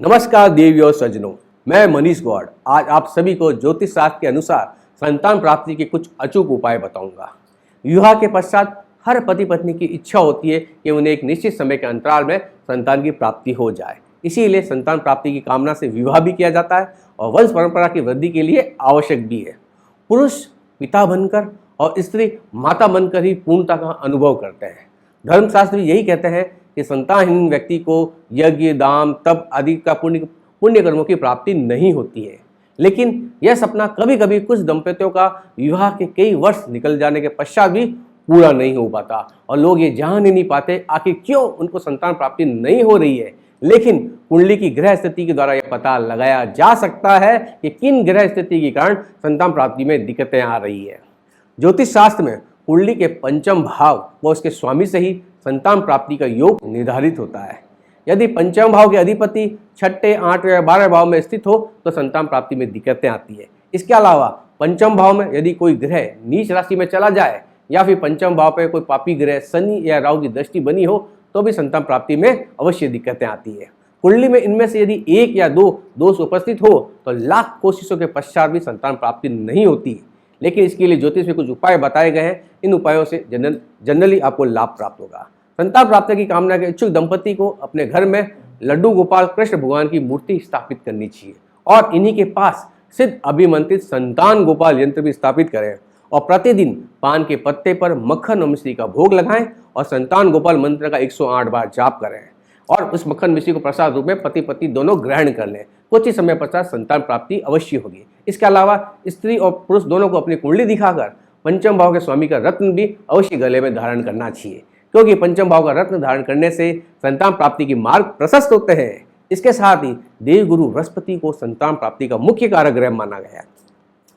नमस्कार देवी और सज्जनों, मैं मनीष गौड़ आज आप सभी को ज्योतिष शास्त्र के अनुसार संतान प्राप्ति के कुछ अचूक उपाय बताऊंगा। विवाह के पश्चात हर पति पत्नी की इच्छा होती है कि उन्हें एक निश्चित समय के अंतराल में संतान की प्राप्ति हो जाए। इसीलिए संतान प्राप्ति की कामना से विवाह भी किया जाता है और वंश परंपरा की वृद्धि के लिए आवश्यक भी है। पुरुष पिता बनकर और स्त्री माता बनकर ही पूर्णता का अनुभव करते हैं। धर्मशास्त्र यही कहते हैं कि संतानहीन व्यक्ति को यज्ञ दान तप आदि का पुण्य कर्मों की प्राप्ति नहीं होती है। लेकिन यह सपना कभी कभी कुछ दंपतियों का विवाह के कई वर्ष निकल जाने के पश्चात भी पूरा नहीं हो पाता और लोग ये जान ही नहीं पाते आखिर क्यों उनको संतान प्राप्ति नहीं हो रही है। लेकिन कुंडली की ग्रह स्थिति के द्वारा यह पता लगाया जा सकता है कि किन ग्रह स्थिति के कारण संतान प्राप्ति में दिक्कतें आ रही है। ज्योतिष शास्त्र में कुंडली के पंचम भाव व उसके स्वामी से ही संतान प्राप्ति का योग निर्धारित होता है। यदि पंचम भाव के अधिपति छठे 8 या 12 भाव में स्थित हो तो संतान प्राप्ति में दिक्कतें आती है। इसके अलावा पंचम भाव में यदि कोई ग्रह नीच राशि में चला जाए या फिर पंचम भाव पर कोई पापी ग्रह शनि या राहु की दृष्टि बनी हो तो भी संतान प्राप्ति में अवश्य दिक्कतें आती है। कुंडली में इनमें से यदि एक या दो दोष उपस्थित हो तो लाख कोशिशों के पश्चात भी संतान प्राप्ति नहीं होती। लेकिन इसके लिए ज्योतिष में कुछ उपाय बताए गए हैं। इन उपायों से जनरली आपको लाभ प्राप्त होगा। संतान प्राप्ति की कामना के इच्छुक दंपति को अपने घर में लड्डू गोपाल कृष्ण भगवान की मूर्ति स्थापित करनी चाहिए और इन्हीं के पास सिद्ध अभिमंत्रित संतान गोपाल यंत्र भी स्थापित करें और प्रतिदिन पान के पत्ते पर मक्खन और मिश्री का भोग लगाएं और संतान गोपाल मंत्र का 108 बार जाप करें और उस मक्खन मिश्री को प्रसाद रूप में पति पत्नी दोनों ग्रहण कर लें। कुछ ही समय पश्चात संतान प्राप्ति अवश्य होगी। इसके अलावा स्त्री और पुरुष दोनों को अपनी कुंडली दिखाकर पंचम भाव के स्वामी का रत्न भी अवश्य गले में धारण करना चाहिए, क्योंकि पंचम भाव का रत्न धारण करने से संतान प्राप्ति के मार्ग प्रशस्त होते हैं। इसके साथ ही देवगुरु बृहस्पति को संतान प्राप्ति का मुख्य कारक ग्रह माना गया है।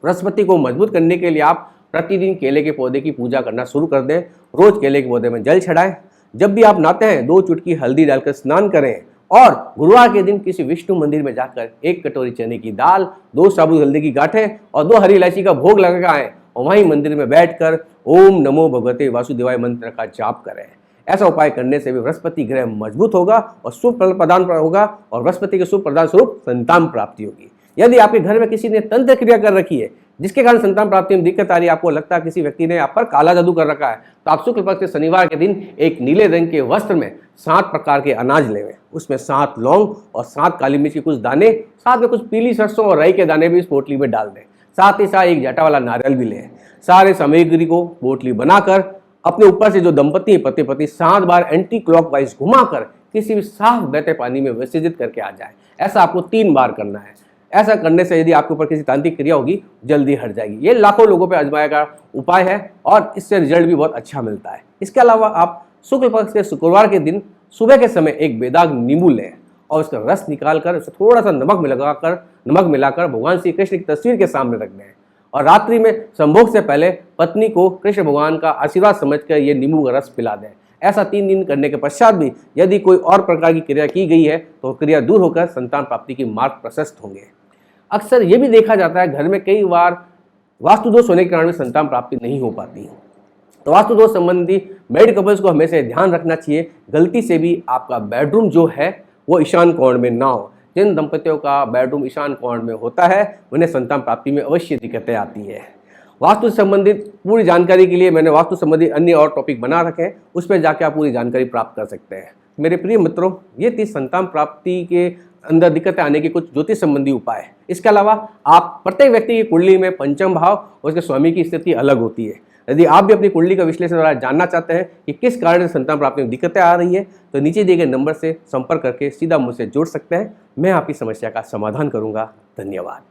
बृहस्पति को मजबूत करने के लिए आप प्रतिदिन केले के पौधे की पूजा करना शुरू कर दें। रोज केले के पौधे में जल चढ़ाएं। जब भी आप नहाते हैं 2 चुटकी हल्दी डालकर स्नान करें और गुरुवार के दिन किसी विष्णु मंदिर में जाकर 1 कटोरी चने की दाल, 2 साबुत हल्दी की गांठें और 2 हरी इलायची का भोग लगाएं और वहीं मंदिर में बैठकर ओम नमो भगवते वासुदेवाय मंत्र का जाप करें। ऐसा उपाय करने से भी बृहस्पति ग्रह मजबूत होगा और शुभ फल प्रदान होगा और बृहस्पति के शुभ प्रदान स्वरूप संतान प्राप्ति होगी। यदि आपके घर में किसी ने तंत्र क्रिया कर रखी है जिसके कारण संतान प्राप्ति में दिक्कत आ रही है, आपको लगता है किसी व्यक्ति ने आप पर काला जादू कर रखा है, तो आप शुक्ल पक्ष के शनिवार के दिन एक नीले रंग के वस्त्र में 7 प्रकार के अनाज लेवें। उसमें 7 लौंग और 7 काली मिर्च के कुछ दाने, साथ में कुछ पीली सरसों और राई के दाने भी इस पोटली में डाल दें। साथ ही साथ एक जटा वाला नारियल भी लें। सारे सामग्री को पोटली बनाकर अपने ऊपर से जो दंपति पति पत्नी 7 बार एंटी क्लॉकवाइज घुमाकर किसी भी साफ बहते पानी में विसर्जित करके आ जाए। ऐसा आपको 3 बार करना है। ऐसा करने से यदि आपके ऊपर किसी तांत्रिक क्रिया होगी जल्दी हट जाएगी। ये लाखों लोगों पे आजमाया गया उपाय है और इससे रिजल्ट भी बहुत अच्छा मिलता है। इसके अलावा आप शुक्ल पक्ष के शुक्रवार के दिन सुबह के समय एक बेदाग नींबू लें और उसका रस निकालकर उसे थोड़ा सा नमक मिलाकर भगवान श्री कृष्ण की तस्वीर के सामने रख दें और रात्रि में संभोग से पहले पत्नी को कृष्ण भगवान का आशीर्वाद समझकर ये नींबू का रस पिला दें। ऐसा 3 दिन करने के पश्चात भी यदि कोई और प्रकार की क्रिया की गई है तो क्रिया दूर होकर संतान प्राप्ति के मार्ग प्रशस्त होंगे। अक्सर ये भी देखा जाता है घर में कई बार वास्तु दोष होने के कारण भी संतान प्राप्ति नहीं हो पाती। तो वास्तु दोष संबंधी मैरिड कपल्स को हमेशा ध्यान रखना चाहिए गलती से भी आपका बेडरूम जो है वो ईशान कोण में ना हो। जिन दंपतियों का बेडरूम ईशान कोण में होता है उन्हें संतान प्राप्ति में अवश्य दिक्कतें आती है। वास्तु संबंधित पूरी जानकारी के लिए मैंने वास्तु संबंधी अन्य और टॉपिक बना रखे हैं, उस पर जाकर आप पूरी जानकारी प्राप्त कर सकते हैं। मेरे प्रिय मित्रों, ये थी संतान प्राप्ति के अंदर दिक्कतें आने के कुछ ज्योतिष संबंधी उपाय है। इसके अलावा आप प्रत्येक व्यक्ति की कुंडली में पंचम भाव और उसके स्वामी की स्थिति अलग होती है। यदि आप भी अपनी कुंडली का विश्लेषण द्वारा जानना चाहते हैं कि किस कारण से संतान प्राप्ति में दिक्कतें आ रही है तो नीचे दिए गए नंबर से संपर्क करके सीधा मुझसे जुड़ सकते हैं। मैं आपकी समस्या का समाधान करूंगा। धन्यवाद।